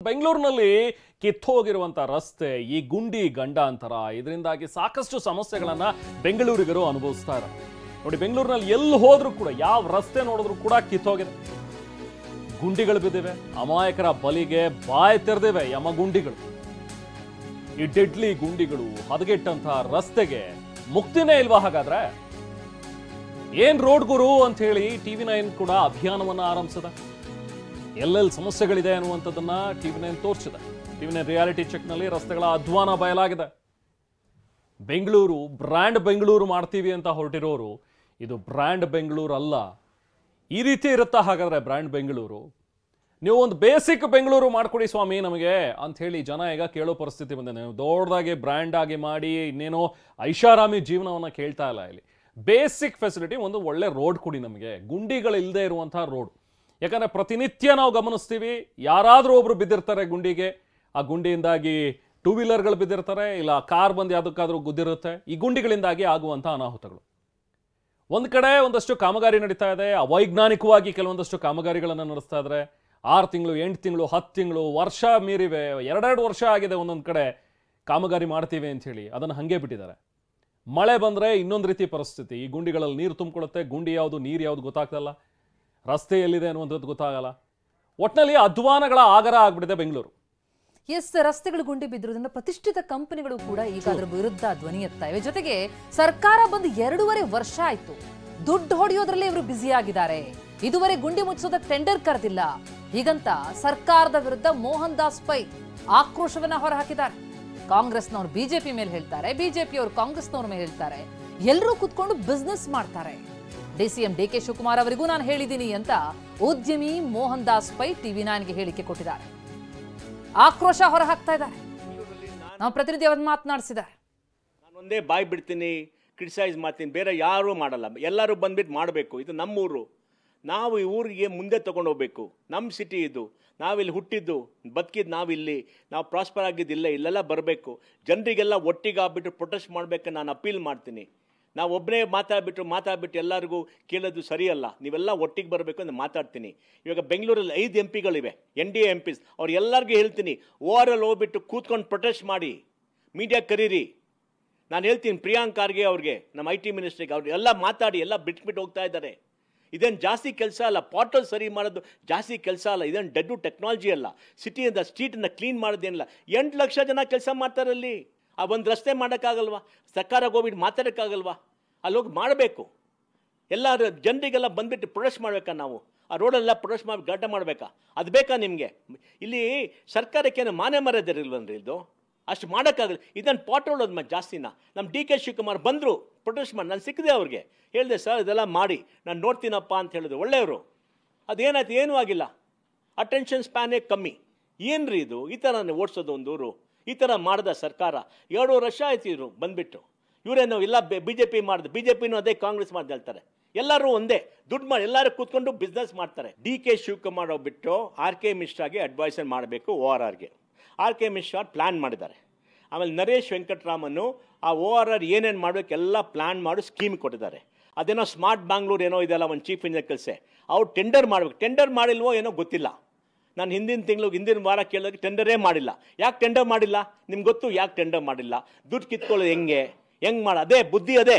ಬೆಂಗಳೂರಿನಲ್ಲಿ ಕಿತ್ತೋಗಿರುವಂತ ರಸ್ತೆ, ಈ ಗುಂಡಿ ಗಂಡಾಂತರ, ಇದರಿಂದಾಗಿ ಸಾಕಷ್ಟು ಸಮಸ್ಯೆಗಳನ್ನ ಬೆಂಗಳೂರಿಗರು ಅನುಭವಿಸ್ತಾ ಇದ್ದಾರೆ. ನೋಡಿ, ಬೆಂಗಳೂರಿನಲ್ಲಿ ಎಲ್ಲಿ ಹೋದ್ರೂ ಕೂಡ, ಯಾವ ರಸ್ತೆ ನೋಡಿದ್ರು ಕೂಡ ಕಿತ್ತೋಗಿದೆ, ಗುಂಡಿಗಳು ಬಿದ್ದಿವೆ, ಅಮಾಯಕರ ಬಲಿಗೆ ಬಾಯಿ ತೆರೆದಿವೆ ಯಮಗುಂಡಿಗಳು. ಈ ಡೆಡ್ಲಿ ಗುಂಡಿಗಳು, ಹದಗೆಟ್ಟಂತಹ ರಸ್ತೆಗೆ ಮುಕ್ತಿನೇ ಇಲ್ವಾ? ಹಾಗಾದ್ರೆ ಏನ್ ರೋಡ್ ಗುರು ಅಂತ ಹೇಳಿ TV9 ಕೂಡ ಅಭಿಯಾನವನ್ನ ಆರಂಭಿಸಿದೆ. ಎಲ್ಲೆಲ್ಲಿ ಸಮಸ್ಯೆಗಳಿದೆ ಅನ್ನುವಂಥದ್ದನ್ನ TV9 ತೋರಿಸಿದೆ. TV9 ರಿಯಾಲಿಟಿ ಚೆಕ್ ನಲ್ಲಿ ರಸ್ತೆಗಳ ಅಧ್ವಾನ ಬಯಲಾಗಿದೆ. ಬೆಂಗಳೂರು ಬ್ರ್ಯಾಂಡ್ ಬೆಂಗಳೂರು ಮಾಡ್ತೀವಿ ಅಂತ ಹೊರಟಿರೋರು, ಇದು ಬ್ರ್ಯಾಂಡ್ ಬೆಂಗಳೂರು ಅಲ್ಲ. ಈ ರೀತಿ ಇರುತ್ತಾ ಹಾಗಾದ್ರೆ ಬ್ರ್ಯಾಂಡ್ ಬೆಂಗಳೂರು? ನೀವು ಒಂದು ಬೇಸಿಕ್ ಬೆಂಗಳೂರು ಮಾಡ್ಕೊಡಿ ಸ್ವಾಮಿ ನಮಗೆ ಅಂತ ಹೇಳಿ ಜನ ಈಗ ಕೇಳೋ ಪರಿಸ್ಥಿತಿ ಬಂದಿದೆ. ನೀವು ದೊಡ್ಡದಾಗಿ ಬ್ರ್ಯಾಂಡ್ ಆಗಿ ಮಾಡಿ ಇನ್ನೇನೋ ಐಷಾರಾಮಿ ಜೀವನವನ್ನ ಕೇಳ್ತಾ ಇಲ್ಲ. ಇಲ್ಲಿ ಬೇಸಿಕ್ ಫೆಸಿಲಿಟಿ, ಒಂದು ಒಳ್ಳೆ ರೋಡ್ ಕೊಡಿ ನಮಗೆ, ಗುಂಡಿಗಳಿಲ್ಲದೆ ಇರುವಂತಹ ರೋಡ್. ಯಾಕಂದ್ರೆ ಪ್ರತಿನಿತ್ಯ ನಾವು ಗಮನಿಸ್ತೀವಿ, ಯಾರಾದರೂ ಒಬ್ರು ಬಿದ್ದಿರ್ತಾರೆ ಗುಂಡಿಗೆ. ಆ ಗುಂಡಿಯಿಂದಾಗಿ ಟೂ ವೀಲರ್ಗಳು ಬಿದ್ದಿರ್ತಾರೆ, ಇಲ್ಲ ಕಾರ್ ಬಂದು ಯಾವುದಕ್ಕಾದ್ರೂ ಗುದ್ದಿರುತ್ತೆ. ಈ ಗುಂಡಿಗಳಿಂದಾಗಿ ಆಗುವಂತಹ ಅನಾಹುತಗಳು. ಒಂದು ಕಡೆ ಒಂದಷ್ಟು ಕಾಮಗಾರಿ ನಡೀತಾ ಇದೆ, ಅವೈಜ್ಞಾನಿಕವಾಗಿ ಕೆಲವೊಂದಷ್ಟು ಕಾಮಗಾರಿಗಳನ್ನು ನಡೆಸ್ತಾ ಇದ್ದಾರೆ. 6 ತಿಂಗಳು, 8 ತಿಂಗಳು, 10 ತಿಂಗಳು, ವರ್ಷ ಮೀರಿವೆ, 2 ವರ್ಷ ಆಗಿದೆ ಒಂದೊಂದು ಕಡೆ ಕಾಮಗಾರಿ ಮಾಡ್ತೀವಿ ಅಂತ ಹೇಳಿ ಅದನ್ನು ಹಂಗೆ ಬಿಟ್ಟಿದ್ದಾರೆ. ಮಳೆ ಬಂದರೆ ಇನ್ನೊಂದು ರೀತಿ ಪರಿಸ್ಥಿತಿ. ಈ ಗುಂಡಿಗಳಲ್ಲಿ ನೀರು ತುಂಬಿಕೊಳ್ಳುತ್ತೆ, ಗುಂಡಿ ಯಾವುದು ನೀರು ಯಾವುದು ಗೊತ್ತಾಗ್ತಲ್ಲ, ರಸ್ತೆ ಎಲ್ಲಿದೆ ಅನ್ನುವಂಥದ್ದು ಗೊತ್ತಾಗಲ್ಲ. ಒಟ್ಟಿನಲ್ಲಿ ಅಧ್ವಾನಗಳ ಆಗರ ಆಗ್ಬಿಟ್ಟಿದೆ ಬೆಂಗಳೂರು. ಎಸ್, ರಸ್ತೆಗಳು ಗುಂಡಿ ಬಿದ್ದಿರೋದ್ರಿಂದ ಪ್ರತಿಷ್ಠಿತ ಕಂಪನಿಗಳು ಕೂಡ ಈಗ ಅದರ ವಿರುದ್ಧ ಧ್ವನಿ ಎತ್ತಾ ಇವೆ. ಜೊತೆಗೆ ಸರ್ಕಾರ ಬಂದು 2.5 ವರ್ಷ ಆಯ್ತು, ದುಡ್ಡು ಹೊಡೆಯೋದ್ರಲ್ಲೇ ಇವರು ಬ್ಯುಸಿ ಆಗಿದ್ದಾರೆ. ಇದುವರೆ ಗುಂಡಿ ಮುಚ್ಚೋದಕ್ಕೆ ಟೆಂಡರ್ ಕರೆದಿಲ್ಲ. ಹೀಗಂತ ಸರ್ಕಾರದ ವಿರುದ್ಧ ಮೋಹನ್ ದಾಸ್ ಪೈ ಆಕ್ರೋಶವನ್ನ ಹೊರಹಾಕಿದ್ದಾರೆ. ಕಾಂಗ್ರೆಸ್ನವರು ಬಿಜೆಪಿ ಮೇಲೆ ಹೇಳ್ತಾರೆ, ಬಿಜೆಪಿಯವರು ಕಾಂಗ್ರೆಸ್ನವ್ರ ಮೇಲೆ ಹೇಳ್ತಾರೆ. ಎಲ್ಲರೂ ಕುತ್ಕೊಂಡು ಬಿಸ್ನೆಸ್ ಮಾಡ್ತಾರೆ. ಡಿಸಿಎಂ DK ಶಿವಕುಮಾರ್ ಅವರಿಗೂ ನಾನು ಹೇಳಿದ್ದೀನಿ ಅಂತ ಉದ್ಯಮಿ ಮೋಹನ್ ದಾಸ್ ಪೈ TV9ಗೆ ಹೇಳಿಕೆ ಕೊಟ್ಟಿದ್ದಾರೆ. ಆಕ್ರೋಶ ಹೊರಹಾಕ್ತಾ ಇದ್ದಾರೆ. ನಾವು ಪ್ರತಿನಿಧಿ ಅವರನ್ನು ಮಾತನಾಡಿಸಿದ್ದಾರೆ. ನಾನು ಒಂದೇ ಬಾಯ್ ಬಿಡ್ತೀನಿ, ಕ್ರಿಟಿಸೈಸ್ ಮಾಡ್ತೀನಿ, ಬೇರೆ ಯಾರೂ ಮಾಡಲ್ಲ. ಎಲ್ಲರೂ ಬಂದ್ಬಿಟ್ಟು ಮಾಡಬೇಕು. ಇದು ನಮ್ಮೂರು, ನಾವು ಈ ಊರಿಗೆ ಮುಂದೆ ತೊಗೊಂಡು ಹೋಗ್ಬೇಕು. ನಮ್ಮ ಸಿಟಿ ಇದು, ನಾವಿಲ್ಲಿ ಹುಟ್ಟಿದ್ದು, ಬದುಕಿದ್ದು ನಾವಿಲ್ಲಿ, ನಾವು ಪ್ರಾಸ್ಪರ್ ಆಗಿದ್ದಿಲ್ಲ, ಇಲ್ಲೆಲ್ಲ ಬರಬೇಕು. ಜನರಿಗೆಲ್ಲ ಒಟ್ಟಿಗೆ ಆಗ್ಬಿಟ್ಟು ಪ್ರೊಟೆಸ್ಟ್ ಮಾಡಬೇಕು ನಾನು ಅಪೀಲ್ ಮಾಡ್ತೀನಿ. ನಾವು ಒಬ್ಬನೇ ಮಾತಾಡ್ಬಿಟ್ಟು ಎಲ್ಲರಿಗೂ ಕೇಳೋದು ಸರಿಯಲ್ಲ. ನೀವೆಲ್ಲ ಒಟ್ಟಿಗೆ ಬರಬೇಕು ಅಂತ ಮಾತಾಡ್ತೀನಿ. ಇವಾಗ ಬೆಂಗಳೂರಲ್ಲಿ 5 MPಗಳಿವೆ, NDA MPs. ಅವ್ರು ಎಲ್ಲರಿಗೂ ಹೇಳ್ತೀನಿ, ORL ಹೋಗ್ಬಿಟ್ಟು ಕೂತ್ಕೊಂಡು ಪ್ರೊಟೆಸ್ಟ್ ಮಾಡಿ, ಮೀಡಿಯಾ ಕರೀರಿ. ನಾನು ಹೇಳ್ತೀನಿ ಪ್ರಿಯಾಂಕ್ ಖರ್ಗೆ ಅವ್ರಿಗೆ, ನಮ್ಮ IT ಮಿನಿಸ್ಟ್ರಿಗೆ, ಅವ್ರು ಎಲ್ಲ ಮಾತಾಡಿ, ಎಲ್ಲ ಬಿಟ್ಬಿಟ್ಟು ಹೋಗ್ತಾ ಇದ್ದಾರೆ. ಇದೇನು ಜಾಸ್ತಿ ಕೆಲಸ ಅಲ್ಲ, ಪಾಟಲ್ ಸರಿ ಮಾಡೋದು ಜಾಸ್ತಿ ಕೆಲಸ ಅಲ್ಲ. ಇದೇನು ಡೆಡ್ಡು ಟೆಕ್ನಾಲಜಿ ಅಲ್ಲ. ಸಿಟಿಯಿಂದ ಸ್ಟ್ರೀಟನ್ನು ಕ್ಲೀನ್ ಮಾಡೋದೇನಿಲ್ಲ. 8 ಲಕ್ಷ ಜನ ಕೆಲಸ ಮಾಡ್ತಾರಲ್ಲಿ. ಆ ಒಂದು ರಸ್ತೆ ಮಾಡೋಕ್ಕಾಗಲ್ವಾ? ಸರ್ಕಾರಕ್ಕೆ ಹೋಗ್ಬಿಟ್ಟು ಮಾತಾಡೋಕ್ಕಾಗಲ್ವಾ? ಅಲ್ಲಿ ಹೋಗಿ ಮಾಡಬೇಕು. ಎಲ್ಲ ಜನರಿಗೆಲ್ಲ ಬಂದುಬಿಟ್ಟು ಪ್ರೊಟೆಸ್ಟ್ ಮಾಡಬೇಕಾ? ನಾವು ಆ ರೋಡೆಲ್ಲ ಪ್ರೊಟೆಸ್ಟ್ ಮಾಡಿ ಗಲಾಟೆ ಮಾಡಬೇಕಾ? ಅದು ಬೇಕಾ ನಿಮಗೆ? ಇಲ್ಲಿ ಸರ್ಕಾರಕ್ಕೇನು ಮಾನ್ಯ ಮರ್ಯಾದೆ ಇಲ್ವನ್ರಿ? ಇದು ಅಷ್ಟು ಮಾಡೋಕ್ಕಾಗಲ್ಲ. ಇದನ್ನು ಪಾಟೋಳೋದು ಜಾಸ್ತಿನ. ನಮ್ಮ DK ಶಿವಕುಮಾರ್ ಬಂದರು ಪ್ರೊಟೆಸ್ಟ್ ಮಾಡಿ. ನಾನು ಸಿಕ್ಕಿದೆ ಅವ್ರಿಗೆ, ಹೇಳಿದೆ ಸರ್ ಇದೆಲ್ಲ ಮಾಡಿ ನಾನು ನೋಡ್ತೀನಪ್ಪ ಅಂತ ಹೇಳಿದ್ರು. ಒಳ್ಳೆಯವರು. ಅದೇನಾಯ್ತು? ಏನೂ ಆಗಿಲ್ಲ. ಅಟೆನ್ಷನ್ ಸ್ಪ್ಯಾನೇ ಕಮ್ಮಿ. ಏನ್ರಿ ಇದು? ಈ ಥರ ಓಡಿಸೋದು ಒಂದು ಊರು? ಈ ಥರ ಮಾಡ್ದ ಸರ್ಕಾರ? 2 ವರ್ಷ ಆಯ್ತು ಇವರು ಬಂದುಬಿಟ್ಟು. ಇವರೇನು ಇಲ್ಲ BJP ಮಾಡಿದೆ, BJPನೂ ಅದೇ, ಕಾಂಗ್ರೆಸ್ ಮಾಡಿದೆ ಹೇಳ್ತಾರೆ. ಎಲ್ಲರೂ ಒಂದೇ, ದುಡ್ಡು ಮಾಡಿ ಎಲ್ಲರೂ ಕೂತ್ಕೊಂಡು ಬಿಸ್ನೆಸ್ ಮಾಡ್ತಾರೆ. DK ಶಿವಕುಮಾರ್ ಹೋಗ್ಬಿಟ್ಟು RK ಮಿಶ್ರಾಗೆ ಅಡ್ವೈಸರ್ ಮಾಡಬೇಕು, ORRಗೆ. RK ಮಿಶ್ರಾ ಪ್ಲ್ಯಾನ್ ಮಾಡಿದ್ದಾರೆ. ಆಮೇಲೆ ನರೇಶ್ ವೆಂಕಟರಾಮನ್ನು ಆ ORR ಏನೇನು ಮಾಡಬೇಕು ಎಲ್ಲ ಪ್ಲ್ಯಾನ್ ಮಾಡಿ ಸ್ಕೀಮ್ ಕೊಟ್ಟಿದ್ದಾರೆ. ಅದೇನೋ ಸ್ಮಾರ್ಟ್ ಬ್ಯಾಂಗ್ಳೂರ್ ಏನೋ ಇದೆಲ್ಲ, ಒಂದು ಚೀಫ್ ಇಂಜಿನಿಯರ್ ಕೆಲಸ. ಅವ್ರು ಟೆಂಡರ್ ಮಾಡಬೇಕು. ಟೆಂಡರ್ ಮಾಡಿಲ್ವೋ ಏನೋ ಗೊತ್ತಿಲ್ಲ. ನಾನು ಹಿಂದಿನ ವಾರ ಕೇಳೋದಕ್ಕೆ ಟೆಂಡರೇ ಮಾಡಿಲ್ಲ. ಯಾಕೆ ಟೆಂಡರ್ ಮಾಡಿಲ್ಲ? ನಿಮ್ಗೆ ಗೊತ್ತು ಯಾಕೆ ಟೆಂಡರ್ ಮಾಡಿಲ್ಲ? ದುಡ್ಡು ಕಿತ್ಕೊಳ್ಳೋದು ಹೆಂಗೆ ಮಾಡ? ಅದೇ ಬುದ್ಧಿ, ಅದೇ